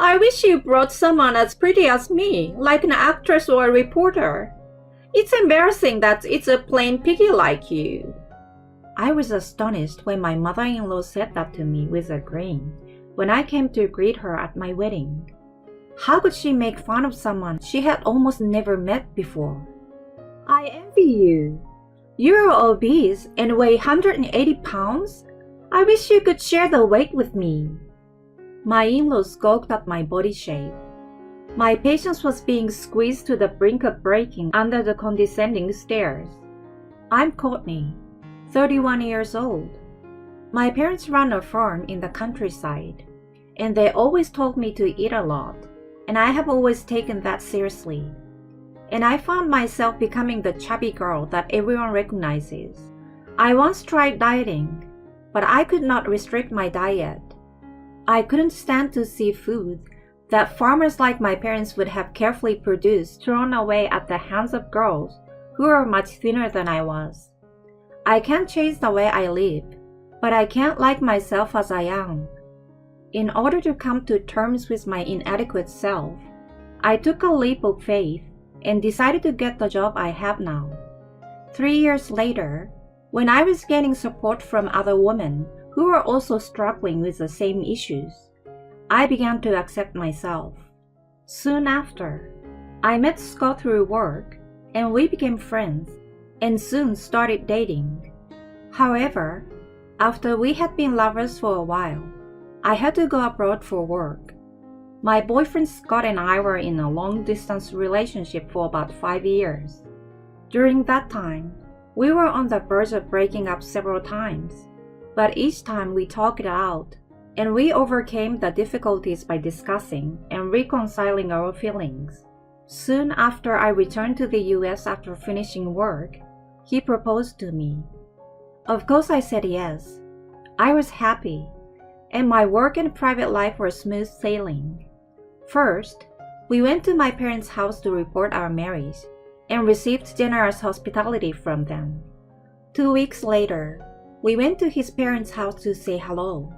I wish you brought someone as pretty as me, like an actress or a reporter. It's embarrassing that it's a plain piggy like you. I was astonished when my mother-in-law said that to me with a grin when I came to greet her at my wedding. How could she make fun of someone she had almost never met before? I envy you. You're obese and weigh 180 pounds? I wish you could share the weight with me. My in-laws gawked at my body shape. My patience was being squeezed to the brink of breaking under the condescending stares. I'm Courtney, 31 years old. My parents run a farm in the countryside, and they always told me to eat a lot, and I have always taken that seriously. And I found myself becoming the chubby girl that everyone recognizes. I once tried dieting, but I could not restrict my diet. I couldn't stand to see food that farmers like my parents would have carefully produced thrown away at the hands of girls who were much thinner than I was. I can't change the way I live, but I can't like myself as I am. In order to come to terms with my inadequate self, I took a leap of faith and decided to get the job I have now. 3 years later, when I was getting support from other women who were also struggling with the same issues, I began to accept myself. Soon after, I met Scott through work, and we became friends, and soon started dating. However, after we had been lovers for a while, I had to go abroad for work. My boyfriend Scott and I were in a long-distance relationship for about 5 years. During that time, we were on the verge of breaking up several times, but each time we talked it out, and we overcame the difficulties by discussing and reconciling our feelings. Soon after I returned to the US after finishing work, he proposed to me. Of course I said yes. I was happy, and my work and private life were smooth sailing. First, we went to my parents' house to report our marriage and received generous hospitality from them. 2 weeks later, we went to his parents' house to say hello.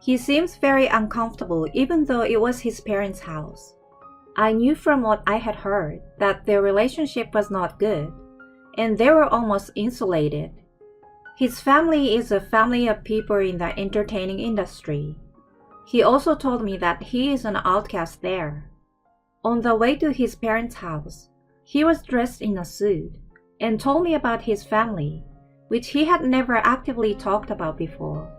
He seems very uncomfortable even though it was his parents' house. I knew from what I had heard that their relationship was not good, and they were almost insulated. His family is a family of people in the entertaining industry. He also told me that he is an outcast there. On the way to his parents' house, he was dressed in a suit and told me about his family, which he had never actively talked about before.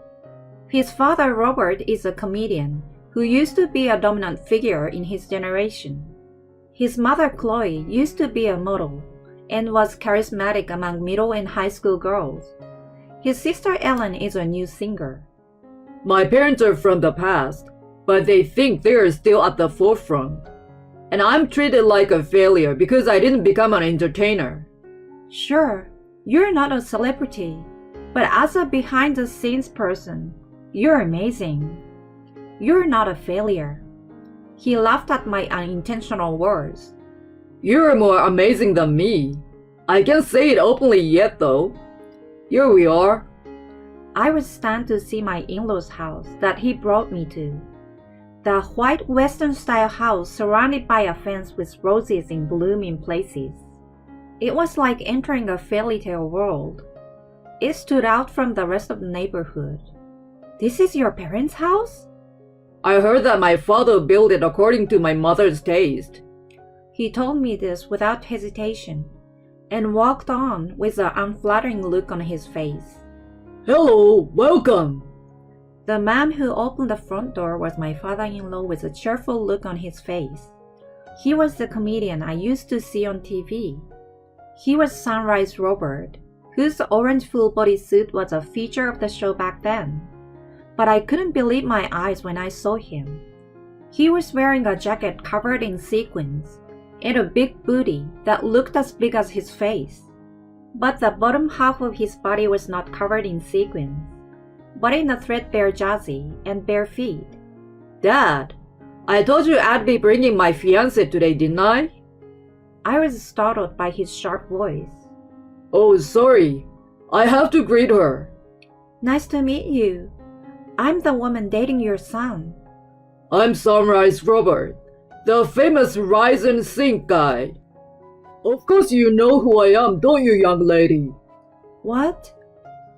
His father, Robert, is a comedian who used to be a dominant figure in his generation. His mother, Chloe, used to be a model and was charismatic among middle and high school girls. His sister, Ellen, is a new singer. My parents are from the past, but they think they are still at the forefront. And I'm treated like a failure because I didn't become an entertainer. Sure, you're not a celebrity, but as a behind-the-scenes person, you're amazing. You're not a failure. He laughed at my unintentional words. You're more amazing than me. I can't say it openly yet though. Here we are. I was stunned to see my in-laws' house that he brought me to. The white Western-style house surrounded by a fence with roses in bloom in places. It was like entering a fairy tale world. It stood out from the rest of the neighborhood. This is your parents' house? I heard that my father built it according to my mother's taste. He told me this without hesitation and walked on with an unflattering look on his face. Hello, welcome. The man who opened the front door was my father-in-law with a cheerful look on his face. He was the comedian I used to see on TV. He was Sunrise Robert, whose orange full-body suit was a feature of the show back then. But I couldn't believe my eyes when I saw him. He was wearing a jacket covered in sequins and a big booty that looked as big as his face. But the bottom half of his body was not covered in sequins, but in a threadbare jersey and bare feet. Dad, I told you I'd be bringing my fiancée today, didn't I? I was startled by his sharp voice. Oh, sorry. I have to greet her. Nice to meet you. I'm the woman dating your son. I'm Sunrise Robert, the famous rise and sink guy. Of course you know who I am, don't you, young lady? What?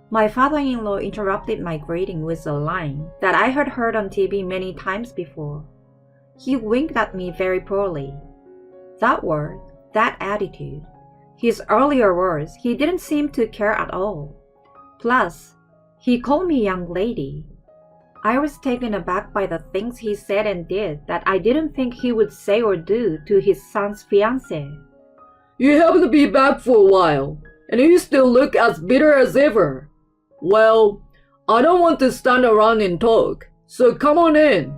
My father-in-law interrupted my greeting with a line that I had heard on TV many times before. He winked at me very poorly. That word, that attitude, his earlier words, he didn't seem to care at all. Plus, he called me young lady. I was taken aback by the things he said and did that I didn't think he would say or do to his son's fiancée. You happen to be back for a while, and you still look as bitter as ever. Well, I don't want to stand around and talk, so come on in.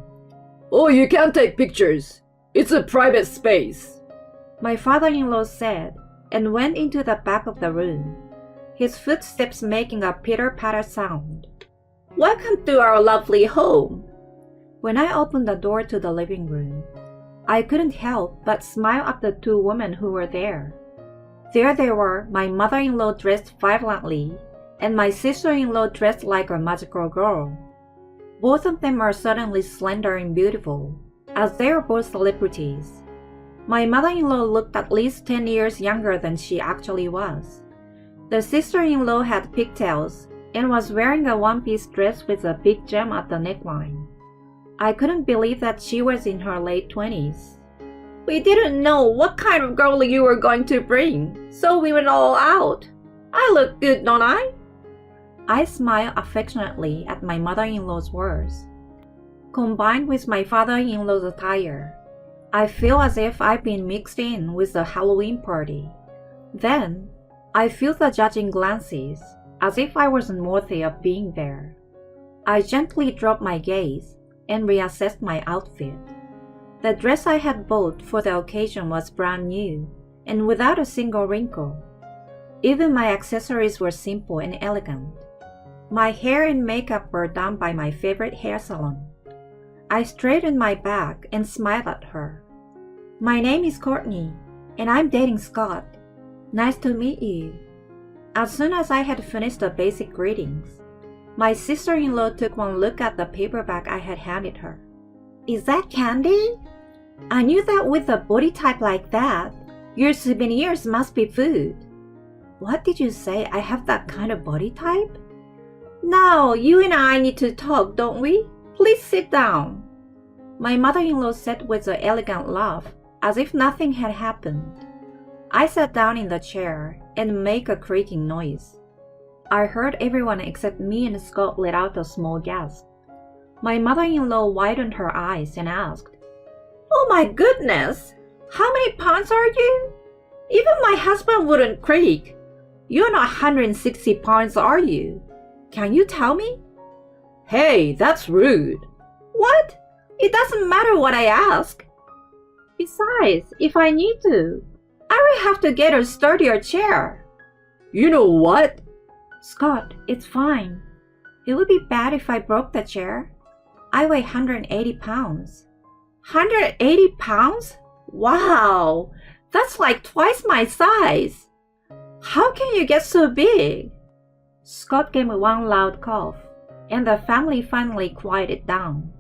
Oh, you can't take pictures. It's a private space. My father-in-law said, and went into the back of the room, his footsteps making a pitter-patter sound. Welcome to our lovely home. When I opened the door to the living room, I couldn't help but smile at the two women who were there. There they were, my mother-in-law dressed violently, and my sister-in-law dressed like a magical girl. Both of them are suddenly slender and beautiful, as they are both celebrities. My mother-in-law looked at least 10 years younger than she actually was. The sister-in-law had pigtails and was wearing a one-piece dress with a big gem at the neckline. I couldn't believe that she was in her late 20s. We didn't know what kind of girl you were going to bring, so we went all out. I look good, don't I? I smiled affectionately at my mother-in-law's words. Combined with my father-in-law's attire, I feel as if I've been mixed in with a Halloween party. Then, I feel the judging glances, as if I wasn't worthy of being there. I gently dropped my gaze and reassessed my outfit. The dress I had bought for the occasion was brand new and without a single wrinkle. Even my accessories were simple and elegant. My hair and makeup were done by my favorite hair salon. I straightened my back and smiled at her. My name is Courtney, and I'm dating Scott. Nice to meet you. As soon as I had finished the basic greetings, my sister-in-law took one look at the paper bag I had handed her. Is that candy? I knew that with a body type like that, your souvenirs must be food. What did you say? I have that kind of body type? Now, you and I need to talk, don't we? Please sit down. My mother-in-law said with an elegant laugh, as if nothing had happened. I sat down in the chair and made a creaking noise. I heard everyone except me and Scott let out a small gasp. My mother-in-law widened her eyes and asked, Oh my goodness! How many pounds are you? Even my husband wouldn't creak. You're not 160 pounds, are you? Can you tell me? Hey, that's rude. What? It doesn't matter what I ask. Besides, if I need to, I will have to get a sturdier chair. You know what? Scott, it's fine. It would be bad if I broke the chair. I weigh 180 pounds. 180 pounds? Wow! That's like twice my size. How can you get so big? Scott gave one loud cough, and the family finally quieted down.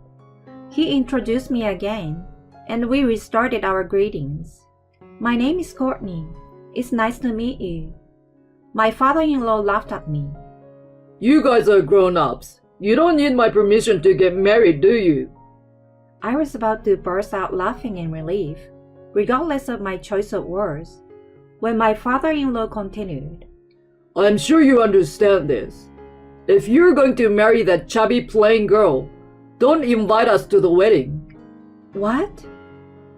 He introduced me again, and we restarted our greetings. My name is Courtney. It's nice to meet you. My father-in-law laughed at me. You guys are grown-ups. You don't need my permission to get married, do you? I was about to burst out laughing in relief, regardless of my choice of words, when my father-in-law continued. I'm sure you understand this. If you're going to marry that chubby plain girl, don't invite us to the wedding. What?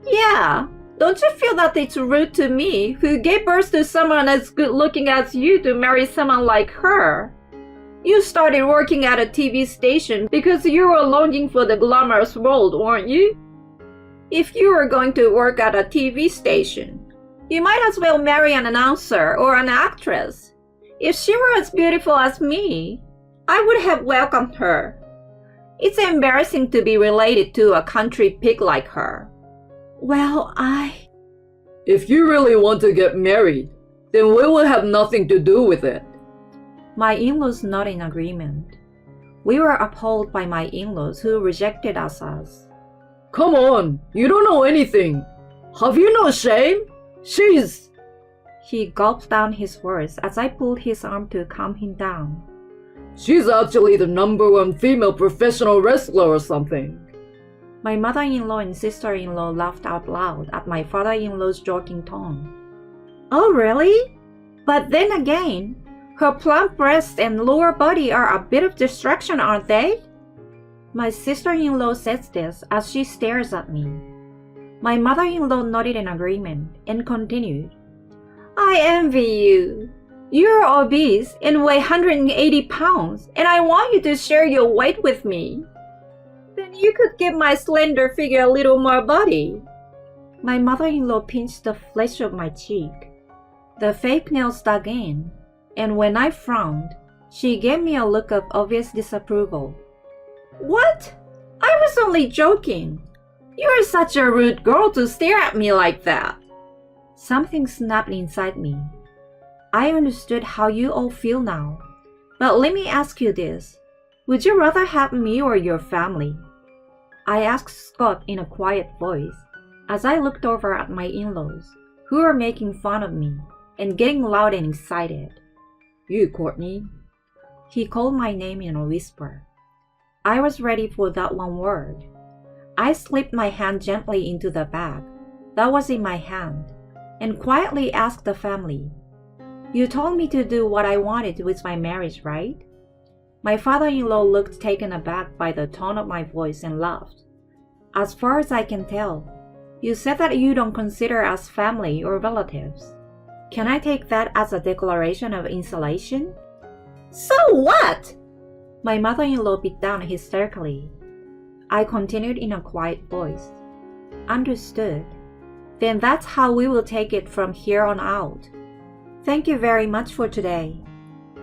Yeah, don't you feel that it's rude to me, who gave birth to someone as good looking as you, to marry someone like her? You started working at a TV station because you were longing for the glamorous world, weren't you? If you were going to work at a TV station, you might as well marry an announcer or an actress. If she were as beautiful as me, I would have welcomed her. It's embarrassing to be related to a country pig like her. Well, If you really want to get married, then we will have nothing to do with it. My in-laws nodded in agreement. We were appalled by my in-laws who rejected us as Come on, you don't know anything. Have you no shame? She's... He gulped down his words as I pulled his arm to calm him down. She's actually the #1 female professional wrestler or something. My mother-in-law and sister-in-law laughed out loud at my father-in-law's joking tone. Oh, really? But then again, her plump breasts and lower body are a bit of distraction, aren't they? My sister-in-law says this as she stares at me. My mother-in-law nodded in agreement and continued. I envy you. You're obese and weigh 180 pounds, and I want you to share your weight with me. Then you could give my slender figure a little more body. My mother-in-law pinched the flesh of my cheek. The fake nails dug in, and when I frowned, she gave me a look of obvious disapproval. What? I was only joking. You're such a rude girl to stare at me like that. Something snapped inside me. I understood how you all feel now. But let me ask you this. Would you rather have me or your family? I asked Scott in a quiet voice as I looked over at my in-laws, who were making fun of me and getting loud and excited. You, Courtney. He called my name in a whisper. I was ready for that one word. I slipped my hand gently into the bag that was in my hand and quietly asked the family, You told me to do what I wanted with my marriage, right? My father-in-law looked taken aback by the tone of my voice and laughed. As far as I can tell, you said that you don't consider us family or relatives. Can I take that as a declaration of insulation? So what? My mother-in-law beat down hysterically. I continued in a quiet voice. Understood. Then that's how we will take it from here on out. Thank you very much for today.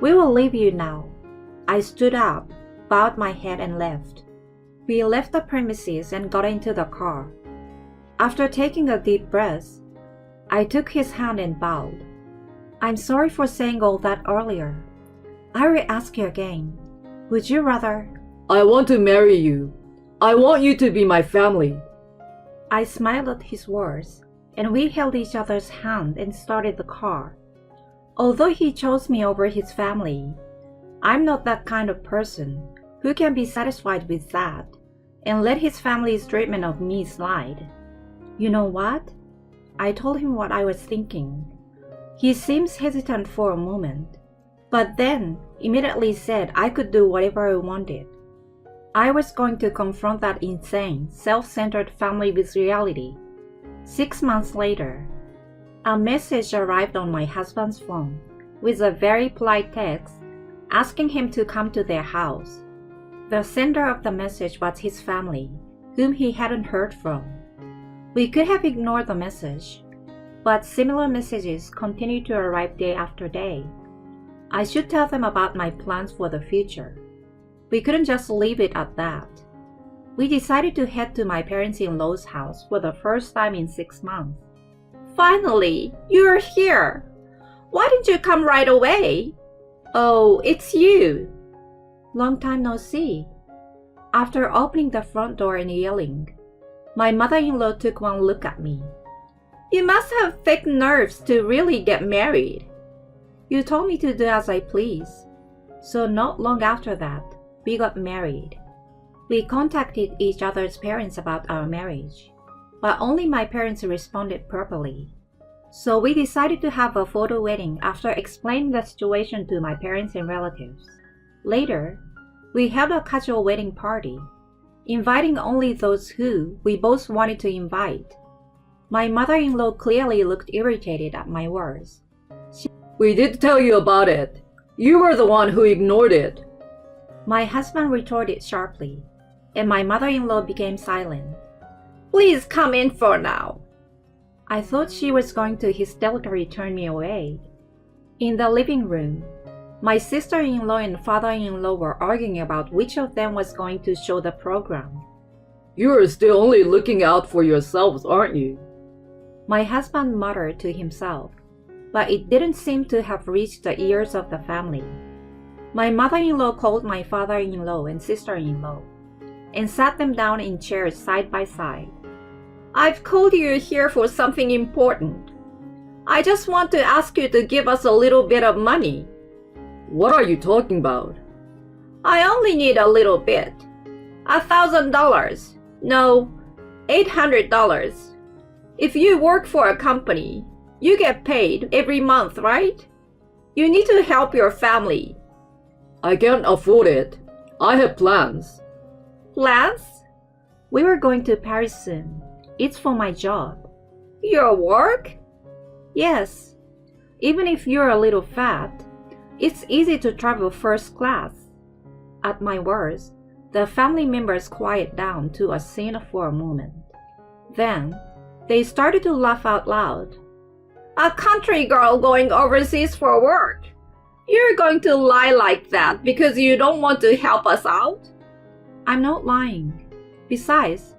We will leave you now. I stood up, bowed my head and left. We left the premises and got into the car. After taking a deep breath, I took his hand and bowed. I'm sorry for saying all that earlier. I will ask you again. Would you rather? I want to marry you. I want you to be my family. I smiled at his words, and we held each other's hand and started the car. Although he chose me over his family, I'm not that kind of person who can be satisfied with that and let his family's treatment of me slide. You know what? I told him what I was thinking. He seems hesitant for a moment, but then immediately said I could do whatever I wanted. I was going to confront that insane, self-centered family with reality. 6 months later, a message arrived on my husband's phone with a very polite text asking him to come to their house. The sender of the message was his family, whom he hadn't heard from. We could have ignored the message, but similar messages continued to arrive day after day. I should tell them about my plans for the future. We couldn't just leave it at that. We decided to head to my parents-in-law's house for the first time in 6 months. Finally, you're here! Why didn't you come right away? Oh, it's you! Long time no see. After opening the front door and yelling, my mother-in-law took one look at me. You must have thick nerves to really get married. You told me to do as I please. So not long after that, we got married. We contacted each other's parents about our marriage, but only my parents responded properly. So we decided to have a photo wedding after explaining the situation to my parents and relatives. Later, we held a casual wedding party, inviting only those who we both wanted to invite. My mother-in-law clearly looked irritated at my words. We did tell you about it. You were the one who ignored it. My husband retorted sharply, and my mother-in-law became silent. Please come in for now. I thought she was going to hysterically turn me away. In the living room, my sister-in-law and father-in-law were arguing about which of them was going to show the program. You are still only looking out for yourselves, aren't you? My husband muttered to himself, but it didn't seem to have reached the ears of the family. My mother-in-law called my father-in-law and sister-in-law. and sat them down in chairs side by side. I've called you here for something important. I just want to ask you to give us a little bit of money. What are you talking about? I only need a little bit. $1,000. No, $800. If you work for a company, you get paid every month, right? You need to help your family. I can't afford it. I have plans. Plans? We were going to Paris soon. It's for my job. Your work? Yes. Even if you're a little fat, it's easy to travel first class. At my words, the family members quieted down to a scene for a moment. Then, they started to laugh out loud. A country girl going overseas for work. You're going to lie like that because you don't want to help us out? I'm not lying. Besides,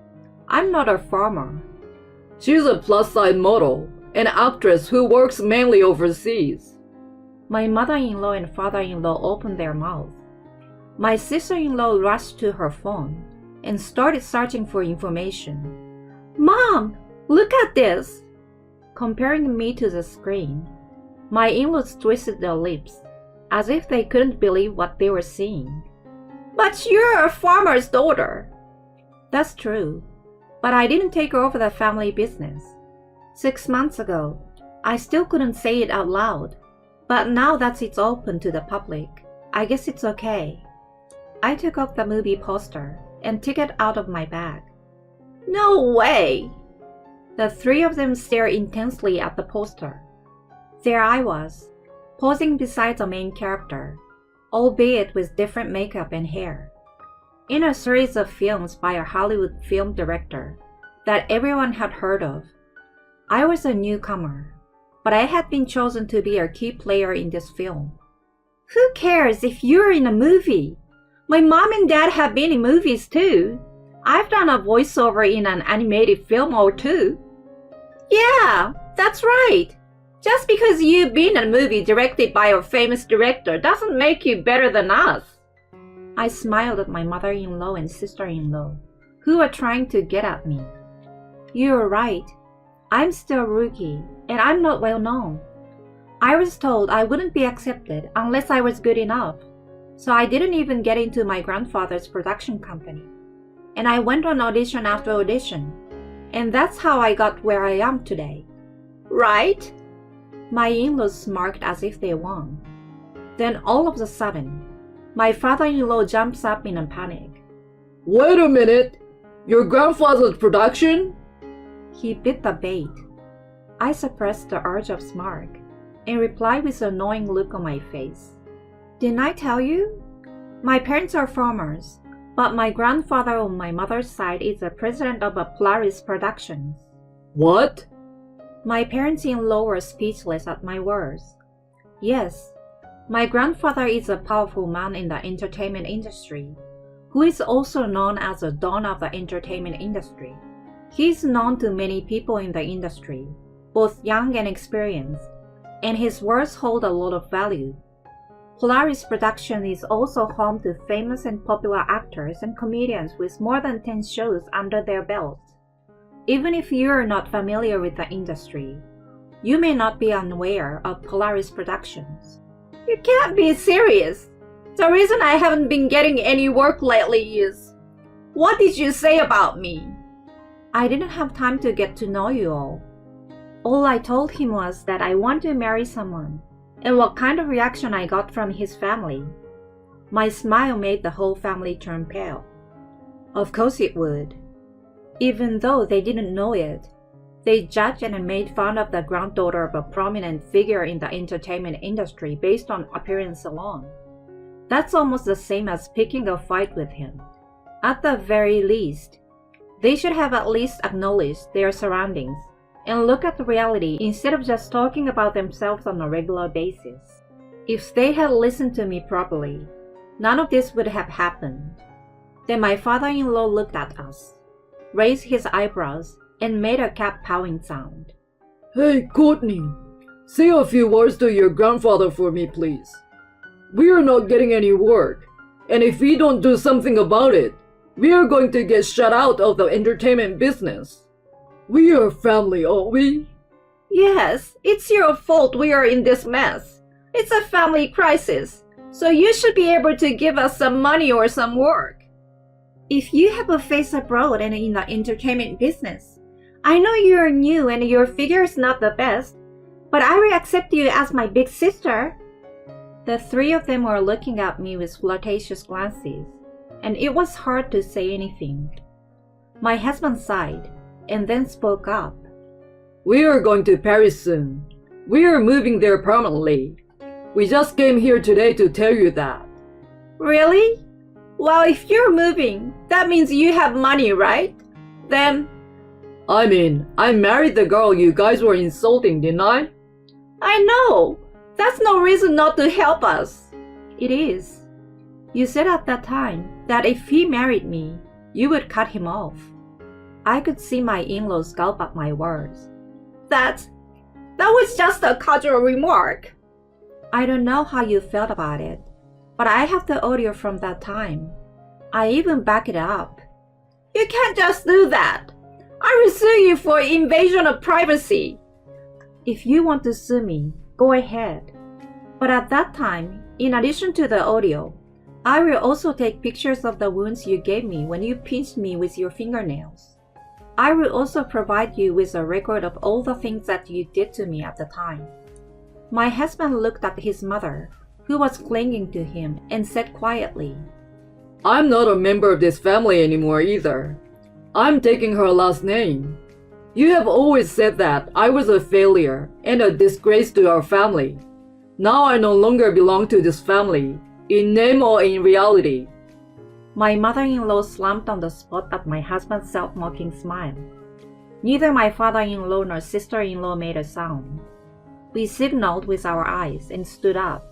I'm not a farmer. She's a plus-size model, an actress who works mainly overseas. My mother-in-law and father-in-law opened their mouths. My sister-in-law rushed to her phone and started searching for information. Mom, look at this! Comparing me to the screen, my in-laws twisted their lips, as if they couldn't believe what they were seeing. But you're a farmer's daughter. That's true, but I didn't take over the family business. 6 months ago, I still couldn't say it out loud, but now that it's open to the public, I guess it's okay. I took off the movie poster and took it out of my bag. No way! The three of them stared intensely at the poster. There I was, posing beside the main character, albeit with different makeup and hair, in a series of films by a Hollywood film director that everyone had heard of. I was a newcomer, but I had been chosen to be a key player in this film. Who cares if you're in a movie? My mom and dad have been in movies too. I've done a voiceover in an animated film or two. Yeah, that's right. Just because you've been in a movie directed by a famous director doesn't make you better than us. I smiled at my mother-in-law and sister-in-law, who were trying to get at me. You're right. I'm still a rookie, and I'm not well known. I was told I wouldn't be accepted unless I was good enough, so I didn't even get into my grandfather's production company. And I went on audition after audition, and that's how I got where I am today. Right? My in-laws smirked as if they won. Then all of a sudden, my father-in-law jumps up in a panic. Wait a minute! Your grandfather's production? He bit the bait. I suppressed the urge of smirk and replied with an annoying look on my face. Didn't I tell you? My parents are farmers, but my grandfather on my mother's side is the president of a Polaris Productions. What? My parents-in-law were speechless at my words. Yes, my grandfather is a powerful man in the entertainment industry, who is also known as the Don of the entertainment industry. He is known to many people in the industry, both young and experienced, and his words hold a lot of value. Polaris Production is also home to famous and popular actors and comedians with more than 10 shows under their belts. Even if you are not familiar with the industry, you may not be unaware of Polaris Productions. You can't be serious. The reason I haven't been getting any work lately is... What did you say about me? I didn't have time to get to know you all. All I told him was that I want to marry someone, and what kind of reaction I got from his family. My smile made the whole family turn pale. Of course it would. Even though they didn't know it, they judged and made fun of the granddaughter of a prominent figure in the entertainment industry based on appearance alone. That's almost the same as picking a fight with him. At the very least, they should have at least acknowledged their surroundings and look at the reality instead of just talking about themselves on a regular basis. If they had listened to me properly, none of this would have happened. Then my father-in-law looked at us, raised his eyebrows, and made a cat-pawing sound. Hey, Courtney, say a few words to your grandfather for me, please. We are not getting any work, and if we don't do something about it, We are going to get shut out of the entertainment business. We are family, aren't we? Yes, it's your fault we are in this mess. It's a family crisis, so you should be able to give us some money or some work. If you have a face abroad and in the entertainment business, I know you're new and your figure is not the best, but I will accept you as my big sister. The three of them were looking at me with flirtatious glances, and it was hard to say anything. My husband sighed and then spoke up. We are going to Paris soon. We are moving there permanently. We just came here today to tell you that. Really? Well, if you're moving, that means you have money, right? Then... I married the girl you guys were insulting, didn't I? I know. That's no reason not to help us. It is. You said at that time that if he married me, you would cut him off. I could see my in-laws gulp at my words. That was just a casual remark. I don't know how you felt about it, but I have the audio from that time. I even back it up. You can't just do that. I will sue you for invasion of privacy. If you want to sue me, go ahead. But at that time, in addition to the audio, I will also take pictures of the wounds you gave me when you pinched me with your fingernails. I will also provide you with a record of all the things that you did to me at the time. My husband looked at his mother, who was clinging to him, and said quietly, I'm not a member of this family anymore either. I'm taking her last name. You have always said that I was a failure and a disgrace to our family. Now I no longer belong to this family, in name or in reality. My mother-in-law slumped on the spot at my husband's self-mocking smile. Neither my father-in-law nor sister-in-law made a sound. We signaled with our eyes and stood up.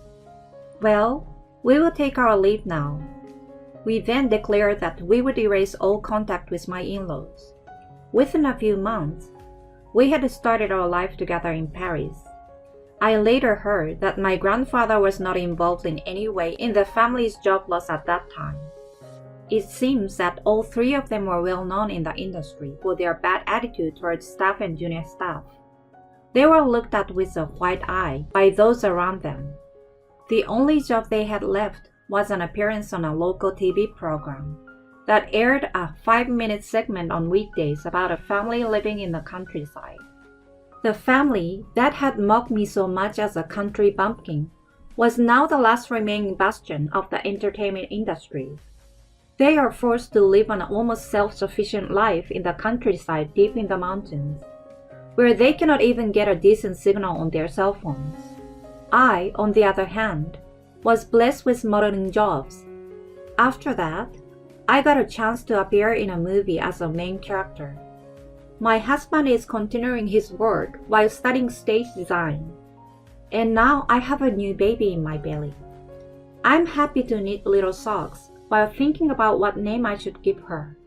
Well, we will take our leave now. We then declared that we would erase all contact with my in-laws. Within a few months, we had started our life together in Paris. I later heard that my grandfather was not involved in any way in the family's job loss at that time. It seems that all three of them were well known in the industry for their bad attitude towards staff and junior staff. They were looked at with a white eye by those around them. The only job they had left was an appearance on a local TV program that aired a 5-minute segment on weekdays about a family living in the countryside. The family that had mocked me so much as a country bumpkin was now the last remaining bastion of the entertainment industry. They are forced to live an almost self-sufficient life in the countryside deep in the mountains, where they cannot even get a decent signal on their cell phones. I, on the other hand, was blessed with modeling jobs. After that, I got a chance to appear in a movie as a main character. My husband is continuing his work while studying stage design. And now I have a new baby in my belly. I'm happy to knit little socks while thinking about what name I should give her.